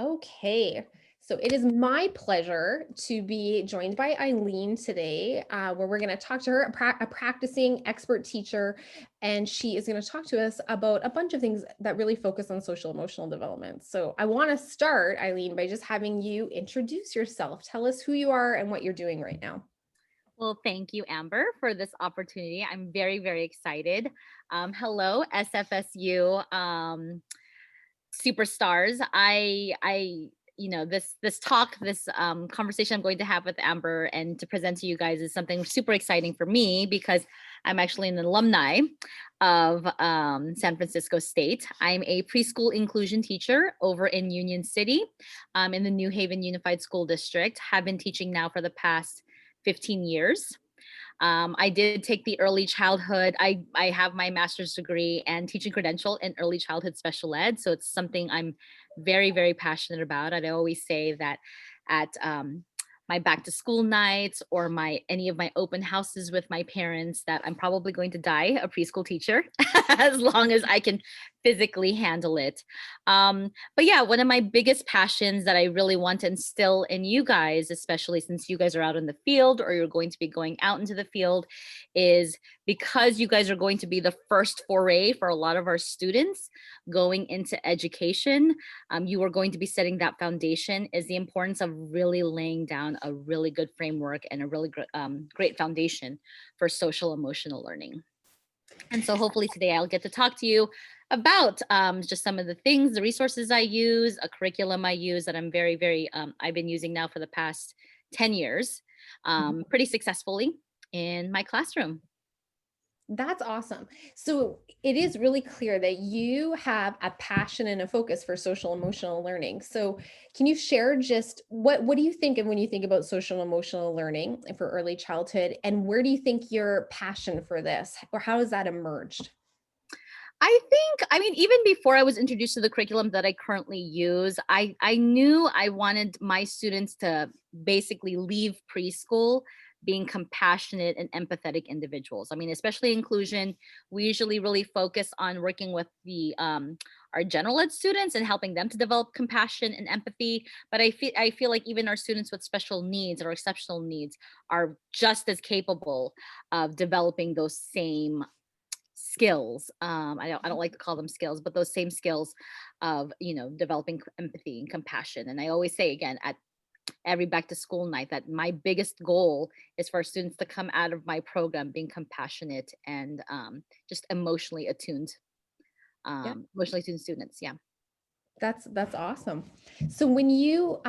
Okay, so it is my pleasure to be joined by Eileen today, where we're going to talk to her, a practicing expert teacher, and she is going to talk to us about a bunch of things that really focus on social emotional development. So I want to start, Eileen, by just having you introduce yourself. Tell us who you are and what you're doing right now. Well, thank you, Amber, for this opportunity. I'm very, very excited. Hello, SFSU superstars. This conversation I'm going to have with Amber and to present to you guys is something super exciting for me because I'm actually an alumni of San Francisco State. I'm a preschool inclusion teacher over in Union City, in the New Haven Unified School District. Have been teaching now for the past 15 years. I did take the early childhood. I have my master's degree and teaching credential in early childhood special ed. So it's something I'm very, very passionate about. And I always say that at my back to school nights or my any of my open houses with my parents that I'm probably going to die a preschool teacher as long as I can physically handle it. But yeah, one of my biggest passions that I really want to instill in you guys, especially since you guys are out in the field or you're going to be going out into the field, is because you guys are going to be the first foray for a lot of our students going into education. You are going to be setting that foundation, is the importance of really laying down a really good framework and a really great foundation for social emotional learning. And so hopefully today I'll get to talk to you about just some of the things, the resources I use, a curriculum I use that I'm very, I've been using now for the past 10 years, pretty successfully in my classroom. That's awesome. So it is really clear that you have a passion and a focus for social emotional learning. So can you share just what do you think of when you think about social emotional learning for early childhood, and where do you think your passion for this, or how has that emerged? I mean, even before I was introduced to the curriculum that I currently use, I knew I wanted my students to basically leave preschool being compassionate and empathetic individuals. I mean, especially inclusion, we usually really focus on working with the our general ed students and helping them to develop compassion and empathy. But I feel like even our students with special needs or exceptional needs are just as capable of developing those same skills. I don't like to call them skills, but those same skills of developing empathy and compassion. And I always say again at every back to school night that my biggest goal is for students to come out of my program being compassionate and just Yeah. emotionally attuned students. Yeah. That's awesome. So when you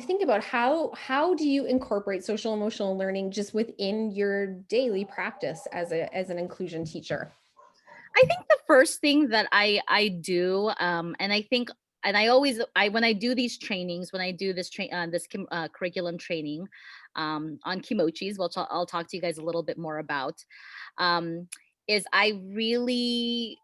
think about how do you incorporate social emotional learning just within your daily practice as an inclusion teacher? I think the first thing that I do, and I think, and I always, I when I do these trainings, when I do this curriculum training on kimochis, which I'll talk to you guys a little bit more about, um, is I really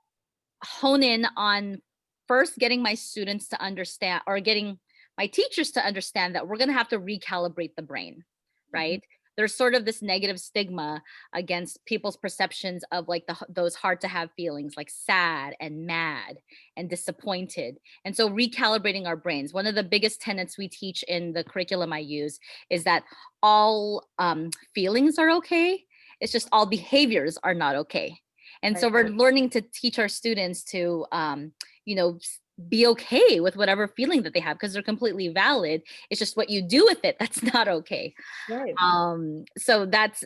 hone in on first getting my students to understand, or getting my teachers to understand that we're going to have to recalibrate the brain, Mhm. right? There's sort of this negative stigma against people's perceptions of like those hard to have feelings like sad and mad and disappointed. And so recalibrating our brains. One of the biggest tenets we teach in the curriculum I use is that all feelings are okay. It's just all behaviors are not okay. And so Right. we're learning to teach our students to, be okay with whatever feeling that they have because they're completely valid. It's just what you do with it that's not okay. Right. So that's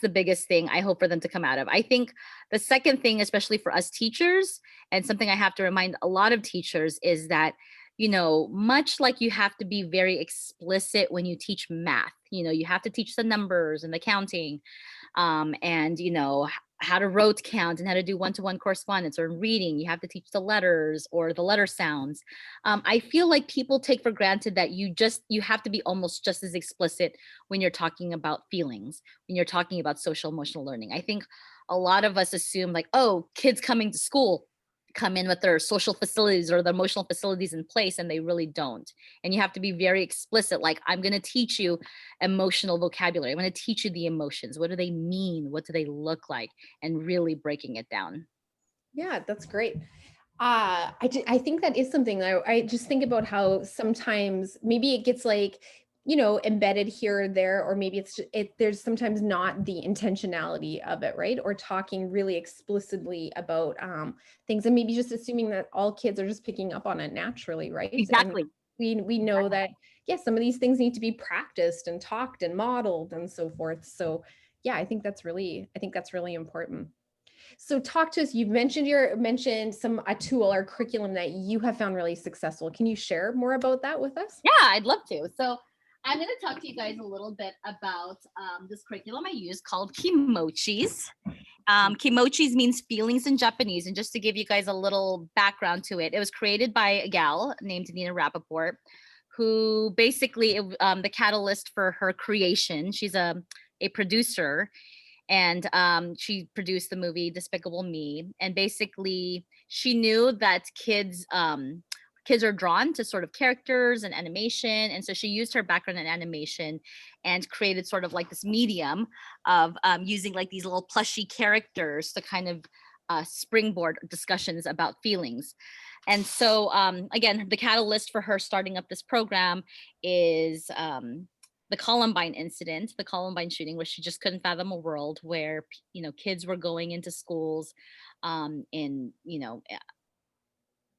the biggest thing I hope for them to come out of. I think the second thing, especially for us teachers, and something I have to remind a lot of teachers is that much like you have to be very explicit when you teach math, you have to teach the numbers and the counting, and how to rote count and how to do one-to-one correspondence, or reading you have to teach the letters or the letter sounds. I feel like people take for granted that you have to be almost just as explicit when you're talking about feelings, when you're talking about social emotional learning. I think a lot of us assume like, oh, kids coming to school come in with their social facilities or their emotional facilities in place, and they really don't. And you have to be very explicit, like, I'm going to teach you emotional vocabulary, I'm going to teach you the emotions, what do they mean, what do they look like, and really breaking it down. Yeah, that's great. I think that is something I just think about how sometimes maybe it gets like, embedded here or there, or maybe there's sometimes not the intentionality of it, right? Or talking really explicitly about things and maybe just assuming that all kids are just picking up on it naturally, right? And Exactly. we know that, yes, some of these things need to be practiced and talked and modeled and so forth. So yeah, I think that's really important. So talk to us. You've mentioned some a tool or curriculum that you have found really successful. Can you share more about that with us? Yeah, I'd love to. So I'm going to talk to you guys a little bit about this curriculum I use called Kimochis. Kimochis means feelings in Japanese. And just to give you guys a little background to it, it was created by a gal named Nina Rappaport, who basically, the catalyst for her creation, she's a producer, and she produced the movie Despicable Me. And basically, she knew that kids are drawn to sort of characters and animation, and so she used her background in animation and created sort of like this medium of using like these little plushy characters to kind of springboard discussions about feelings. And so again, the catalyst for her starting up this program is the Columbine incident, the Columbine shooting, where she just couldn't fathom a world where kids were going into schools in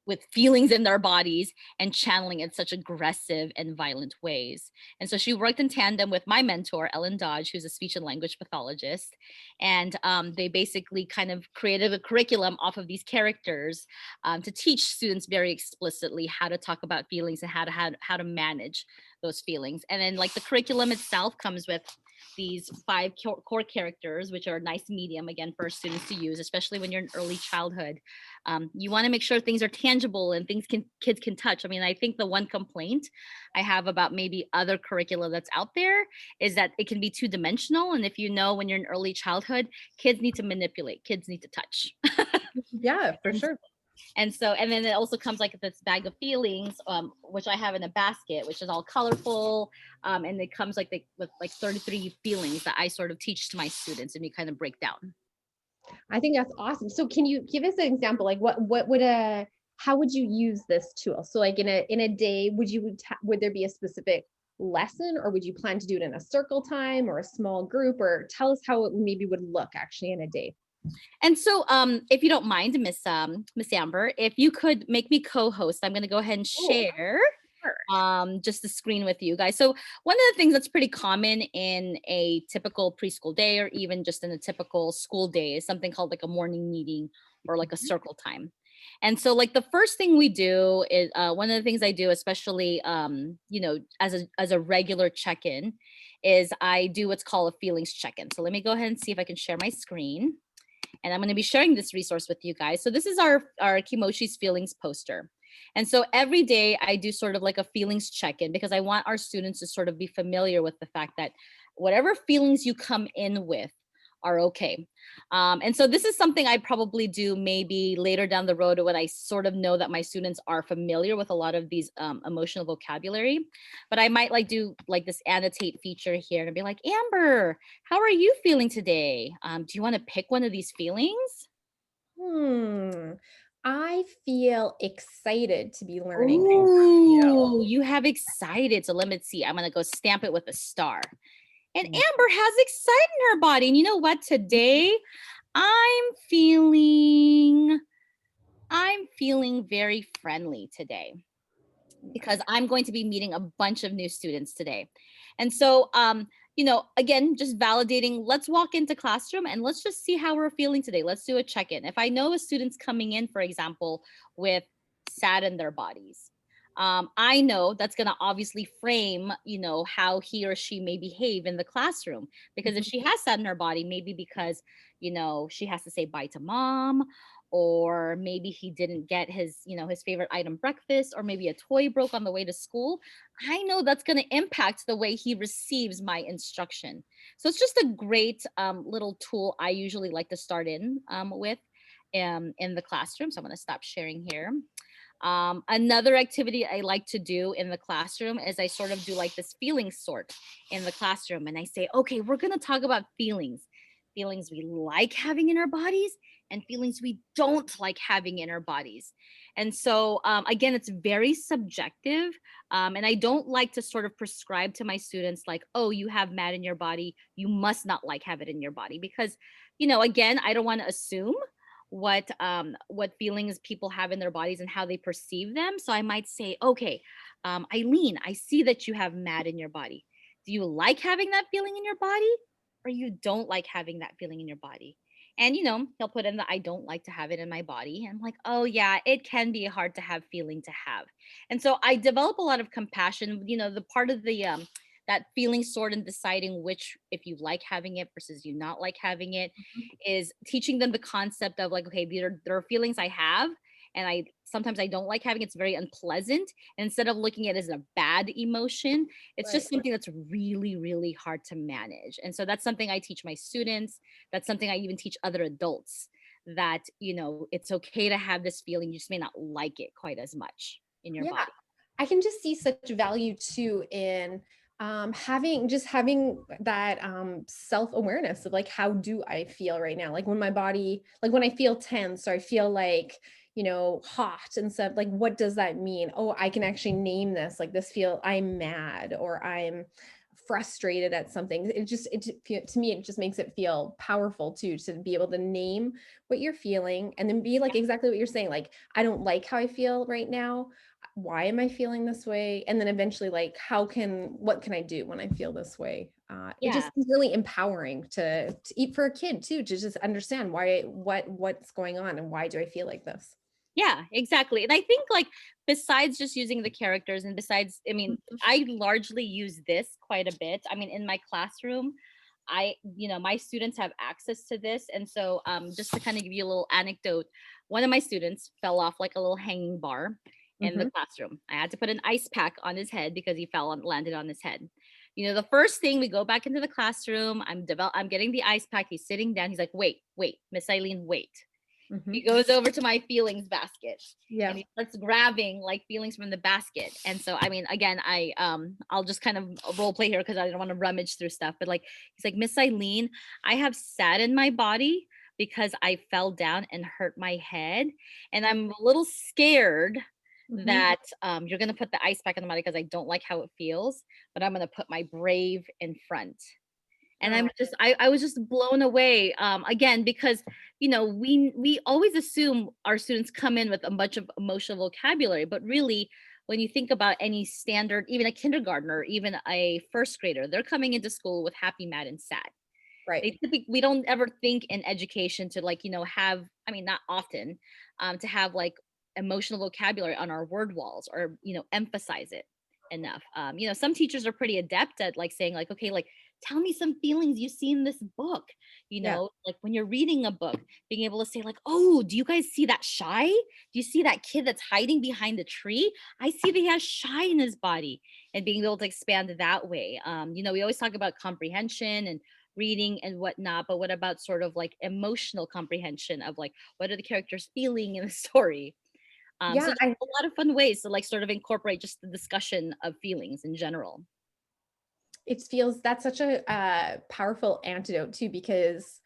with feelings in their bodies and channeling in such aggressive and violent ways. And so she worked in tandem with my mentor, Ellen Dodge, who's a speech and language pathologist. And they basically kind of created a curriculum off of these characters to teach students very explicitly how to talk about feelings and how to manage those feelings. And then like the curriculum itself comes with these five core characters, which are a nice medium again for students to use, especially when you're in early childhood. You want to make sure things are tangible and kids can touch. I mean, I think the one complaint I have about maybe other curricula that's out there is that it can be two dimensional. And if you know, when you're in early childhood, kids need to manipulate, kids need to touch. Yeah, for sure. And then it also comes like this bag of feelings, which I have in a basket, which is all colorful. And it comes with like 33 feelings that I sort of teach to my students, and we kind of break down. I think that's awesome. So can you give us an example? Like what would how would you use this tool? So like in a day, would there be a specific lesson, or would you plan to do it in a circle time or a small group, or tell us how it maybe would look actually in a day? And so, if you don't mind, Miss Amber, if you could make me co-host, I'm going to go ahead and Oh, share sure. just the screen with you guys. So one of the things that's pretty common in a typical preschool day, or even just in a typical school day, is something called like a morning meeting or like a circle time. And so like the first thing we do is one of the things I do, especially as a regular check-in, is I do what's called a feelings check-in. So let me go ahead and see if I can share my screen. And I'm going to be sharing this resource with you guys. So this is our Kimoshi's feelings poster. And so every day I do sort of like a feelings check-in, because I want our students to sort of be familiar with the fact that whatever feelings you come in with are okay. And so this is something I probably do maybe later down the road when I sort of know that my students are familiar with a lot of these emotional vocabulary. But I might like do like this annotate feature here and be like, Amber, how are you feeling today? Do you want to pick one of these feelings? Hmm. I feel excited to be learning. Ooh, you have excited. So let me see. I'm going to go stamp it with a star. And Mm. Amber has excited in her body. And you know what? Today I'm feeling I'm feeling very friendly today, because I'm going to be meeting a bunch of new students today. And so again, just validating, let's walk into classroom and let's just see how we're feeling today. Let's do a check-in. If I know a student's coming in, for example, with sad in their bodies, I know that's going to obviously frame, how he or she may behave in the classroom. Because if she has sad in her body, maybe because, she has to say bye to mom, or maybe he didn't get his favorite item breakfast, or maybe a toy broke on the way to school, I know that's going to impact the way he receives my instruction. So it's just a great little tool I usually like to start with in the classroom. So I'm going to stop sharing here. Another activity I like to do in the classroom is I sort of do like this feeling sort in the classroom, and I say, okay, we're going to talk about feelings. feelings we like having in our bodies and feelings we don't like having in our bodies. And so, again, it's very subjective. And I don't like to sort of prescribe to my students, like, oh, you have mad in your body, you must not like have it in your body. Because, again, I don't want to assume what feelings people have in their bodies and how they perceive them. So I might say, okay, Eileen, I see that you have mad in your body. Do you like having that feeling in your body, or you don't like having that feeling in your body? And he'll put in the I don't like to have it in my body. And I'm like, oh yeah, it can be a hard to have feeling to have. And so I develop a lot of compassion, the part of the that feeling sort and deciding which, if you like having it versus you not like having it, is teaching them the concept of like, okay, there are feelings I have, and I sometimes I don't like having it. It's very unpleasant. And instead of looking at it as a bad emotion, it's Right. just something that's really, really hard to manage. And so that's something I teach my students. That's something I even teach other adults, that, it's okay to have this feeling. You just may not like it quite as much in your Yeah. body. I can just see such value too in having that self-awareness of like, how do I feel right now? Like when my body, like when I feel tense or I feel like, hot and stuff, like what does that mean? Oh, I can actually name this, like this feel I'm mad or I'm frustrated at something. To me, it just makes it feel powerful too, to be able to name what you're feeling and then be like exactly what you're saying. Like, I don't like how I feel right now. Why am I feeling this way? And then eventually, like, what can I do when I feel this way? It Yeah. just is really empowering to eat for a kid too, to just understand what's going on and why do I feel like this. Yeah, exactly. And I think, like, besides just using the characters, and besides, I mean, Mhm. I largely use this quite a bit. I mean, in my classroom, my students have access to this. And so, just to kind of give you a little anecdote, one of my students fell off like a little hanging bar in the Mhm. classroom. I had to put an ice pack on his head because he fell and landed on his head. The first thing, we go back into the classroom, I'm getting the ice pack. He's sitting down. He's like, wait, Miss Eileen, wait. He Mhm. goes over to my feelings basket and Yeah. he starts grabbing like feelings from the basket. And so, I mean, again, I'll just kind of role play here because I don't want to rummage through stuff. But like, he's like, Miss Eileen, I have sat in my body because I fell down and hurt my head, and I'm a little scared Mhm. that you're gonna put the ice pack on the body because I don't like how it feels, but I'm gonna put my brave in front. And Oh, I was just blown away, again, because we always assume our students come in with a bunch of emotional vocabulary, but really, when you think about any standard, even a kindergartner, even a first grader, they're coming into school with happy, mad, and sad. right. We don't ever think in education to, like, have, I mean, not often, to have like emotional vocabulary on our word walls, or emphasize it enough. Some teachers are pretty adept at like saying like, okay, like, tell me some feelings you see in this book. Yeah. Like when you're reading a book, being able to say like, oh, do you guys see that shy? Do you see that kid that's hiding behind the tree? I see that he has shy in his body. And being able to expand it that way. We always talk about comprehension and reading and whatnot, but what about sort of like emotional comprehension of like, what are the characters feeling in the story? So Yeah, there's a lot of fun ways to like sort of incorporate just the discussion of feelings in general. it feels that's such a powerful antidote too, because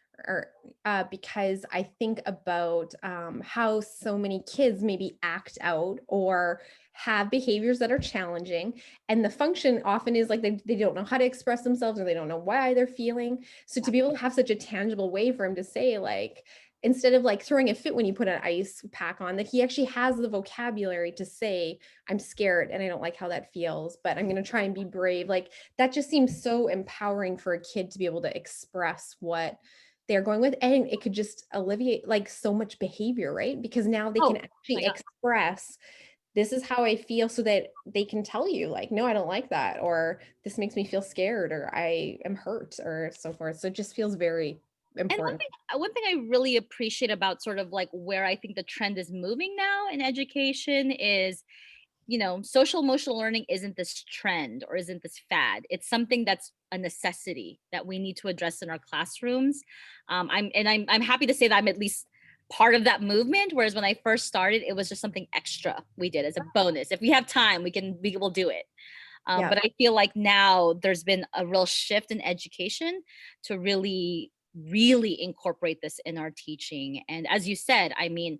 I think about how so many kids maybe act out or have behaviors that are challenging, and the function often is like they don't know how to express themselves or they don't know why they're feeling. So to be able to have such a tangible way for him to say, like, instead of like throwing a fit when you put an ice pack on, that he actually has the vocabulary to say, I'm scared and I don't like how that feels, but I'm going to try and be brave. Like, that just seems so empowering for a kid to be able to express what they're going with, and it could just alleviate like so much behavior, right? Because now they can Oh my actually god. express, this is how I feel, so that they can tell you like, no, I don't like that, or this makes me feel scared, or I am hurt, or so forth. So it just feels very And important. one thing I really appreciate about sort of like where I think the trend is moving now in education is, social emotional learning isn't this trend or isn't this fad. It's something that's a necessity that we need to address in our classrooms. I'm happy to say that I'm at least part of that movement. Whereas when I first started, it was just something extra we did as a bonus. If we have time, we will do it. Yeah. But I feel like now there's been a real shift in education to really really incorporate this in our teaching. And as you said, I mean,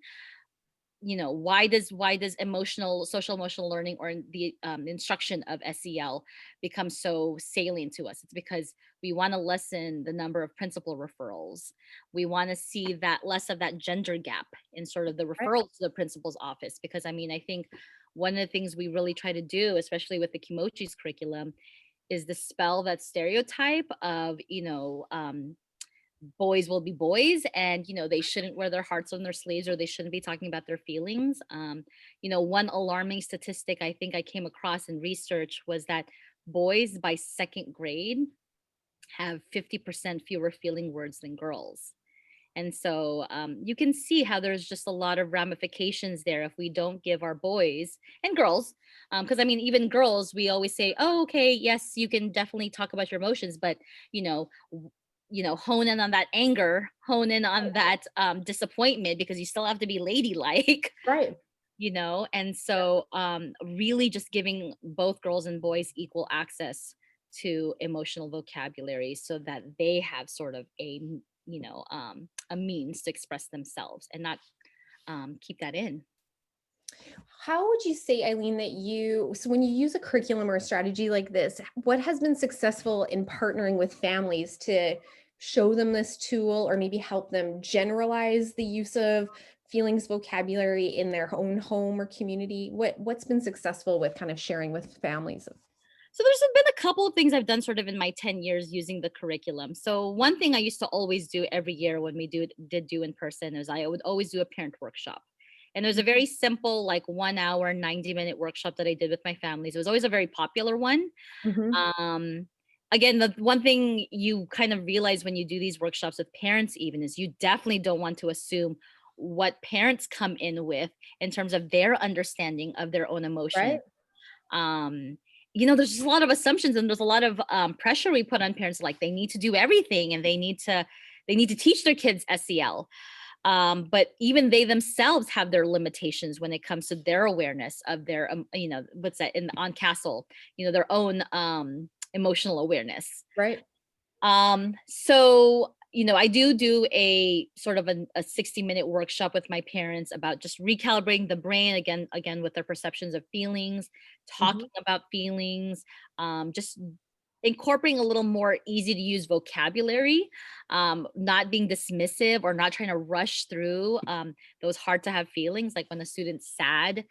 why does social emotional learning, or the instruction of SEL, become so salient to us? It's because we want to lessen the number of principal referrals. We want to see that less of that gender gap in sort of the Right. referrals to the principal's office. Because I mean, I think one of the things we really try to do, especially with the Kimochi's curriculum, is dispel that stereotype of boys will be boys, and they shouldn't wear their hearts on their sleeves, or they shouldn't be talking about their feelings. One alarming statistic I think I came across in research was that boys by second grade have 50% fewer feeling words than girls. And so you can see how there's just a lot of ramifications there if we don't give our boys and girls, because I mean, even girls, we always say, oh, okay, yes, you can definitely talk about your emotions, but hone in on that anger, hone in on that disappointment, because you still have to be ladylike. Right. And so really just giving both girls and boys equal access to emotional vocabulary, so that they have sort of a means to express themselves and not keep that in. How would you say, Eileen, so when you use a curriculum or a strategy like this, what has been successful in partnering with families to show them this tool, or maybe help them generalize the use of feelings vocabulary in their own home or community? What's been successful with kind of sharing with families? So there's been a couple of things I've done sort of in my 10 years using the curriculum. So one thing I used to always do every year when we did do in person is I would always do a parent workshop. And there's a very simple, like 1 hour, 90-minute workshop that I did with my families. It was always a very popular one. Mhm. Again, the one thing you kind of realize when you do these workshops with parents even is you definitely don't want to assume what parents come in with in terms of their understanding of their own emotions. Right. um there's just a lot of assumptions, and there's a lot of pressure we put on parents, like they need to do everything, and they need to teach their kids SEL. But even they themselves have their limitations when it comes to their awareness of their what's that in on Castle, their own emotional awareness. Right. So I do a sort of a 60-minute workshop with my parents about just recalibrating the brain again with their perceptions of feelings, Mhm. talking about feelings, just incorporating a little more easy to use vocabulary, not being dismissive or not trying to rush through those hard to have feelings. Like when a student's sad,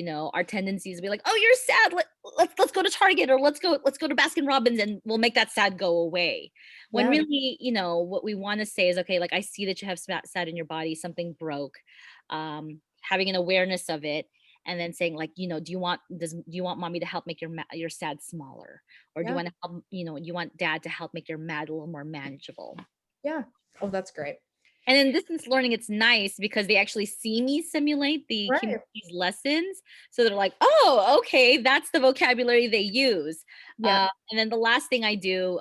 our tendency is to be like, oh, you're sad, let's go to Target, or let's go to Baskin Robbins, and we'll make that sad go away. When Yeah. really, what we want to say is, okay, like I see that you have sad in your body, something broke. Having an awareness of it, and then saying, like, do you want mommy to help make your sad smaller, or do you Yeah. want to help, you want dad to help make your mad a little more manageable? Yeah. Oh, that's great. And in distance learning, it's nice because they actually see me simulate Right. these lessons. So they're like, oh, okay, that's the vocabulary they use. Yeah. And then the last thing I do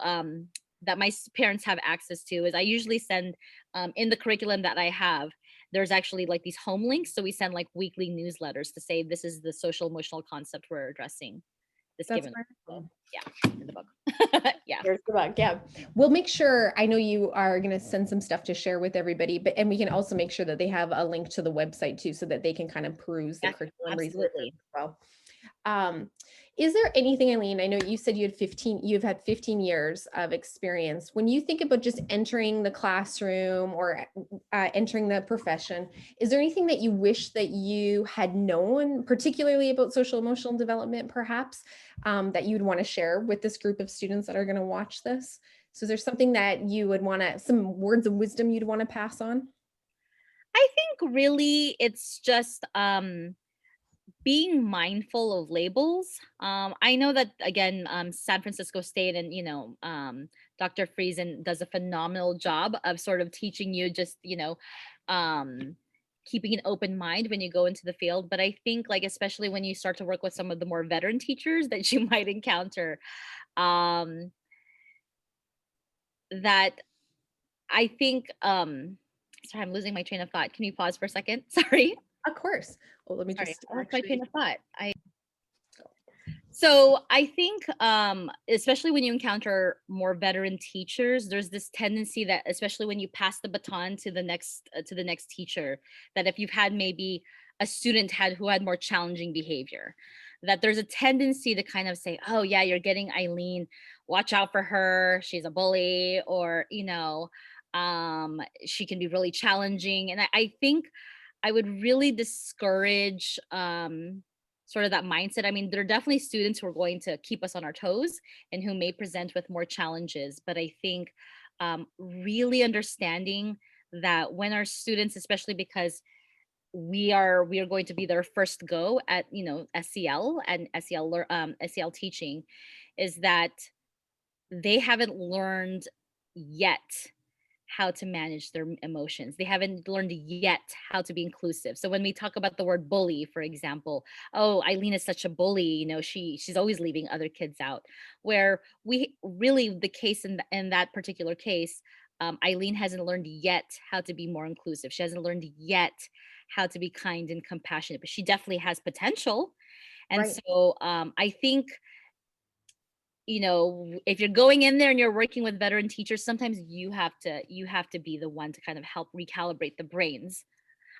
that my parents have access to is I usually send in the curriculum that I have, there's actually like these home links. So we send like weekly newsletters to say this is the social emotional concept we're addressing this That's given. wonderful. Yeah, in the book. Yeah. There's the bug. Yeah. We'll make sure, I know you are going to send some stuff to share with everybody, and we can also make sure that they have a link to the website too, so that they can kind of peruse the Yeah, curriculum resources absolutely. as well. Um, is there anything, Eileen, I know you said you've had 15 years of experience. When you think about just entering the classroom or entering the profession, is there anything that you wish that you had known, particularly about social emotional development, perhaps, that you'd want to share with this group of students that are going to watch this? So is there something that you would want to, some words of wisdom you'd want to pass on? I think really it's just being mindful of labels. I know that again, San Francisco State and Dr. Friesen does a phenomenal job of sort of teaching you just um, keeping an open mind when you go into the field. But I think like especially when you start to work with some of the more veteran teachers that you might encounter, um, that I think sorry, I'm losing my train of thought. Can you pause for a second? Sorry. Of course. Well, let me Sorry, just I lost my train actually of thought. So I think, especially when you encounter more veteran teachers, there's this tendency that, especially when you pass the baton to the next teacher, that if you've had maybe a student had who had more challenging behavior, that there's a tendency to kind of say, "Oh yeah, you're getting Eileen. Watch out for her. She's a bully," or she can be really challenging. And I think I would really discourage sort of that mindset. I mean, there are definitely students who are going to keep us on our toes and who may present with more challenges. But I think really understanding that when our students, especially because we are going to be their first go at SEL and SEL teaching, is that they haven't learned yet how to manage their emotions. They haven't learned yet how to be inclusive. So when we talk about the word bully, for example, oh, Eileen is such a bully, she's always leaving other kids out. Where we really the case in that particular case, Eileen hasn't learned yet how to be more inclusive. She hasn't learned yet how to be kind and compassionate, but she definitely has potential. And Right. so I think if you're going in there and you're working with veteran teachers, sometimes you have to be the one to kind of help recalibrate the brains.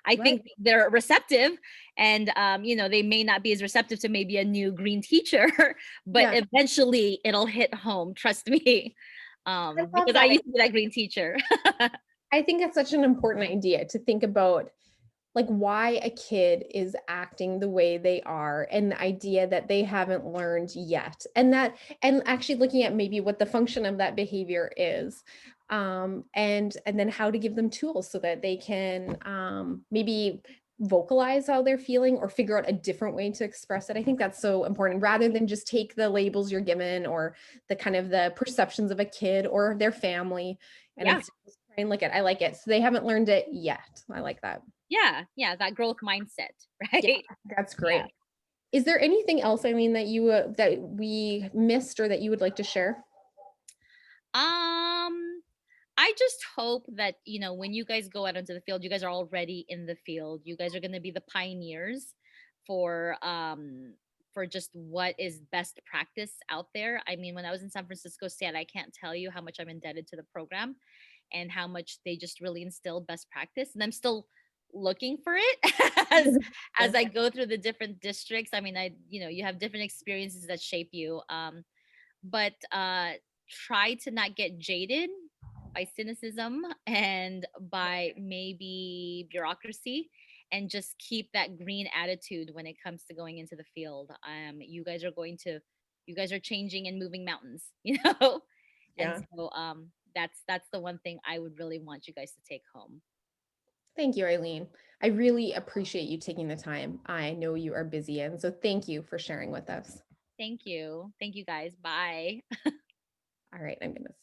I Right. think they're receptive, and they may not be as receptive to maybe a new green teacher, but Yeah. eventually it'll hit home, trust me. I love Because I that. used to be that green teacher. I think it's such an important idea to think about, like, why a kid is acting the way they are, and the idea that they haven't learned yet, and actually looking at maybe what the function of that behavior is, and then how to give them tools so that they can maybe vocalize how they're feeling or figure out a different way to express it. I think that's so important, rather than just take the labels you're given or the kind of the perceptions of a kid or their family, and Yeah, instead just try and look at, I like it, so they haven't learned it yet. I like that. yeah, that growth mindset, Yeah, right? that's Yeah. great. Is there anything else, I mean, that that we missed or that you would like to share? Um, I just hope that, when you guys go out into the field, you guys are already in the field. You guys are going to be the pioneers for for just what is best practice out there. I mean, when I was in San Francisco State, I can't tell you how much I'm indebted to the program and how much they just really instilled best practice. And I'm still looking for it as Yeah, I go through the different districts. I mean, you have different experiences that shape you. But try to not get jaded by cynicism and by maybe bureaucracy, and just keep that green attitude when it comes to going into the field. You guys are changing and moving mountains, and yeah. so that's the one thing I would really want you guys to take home. Thank you, Eileen. I really appreciate you taking the time. I know you are busy, and so thank you for sharing with us. Thank you guys. Bye. All right, I'm gonna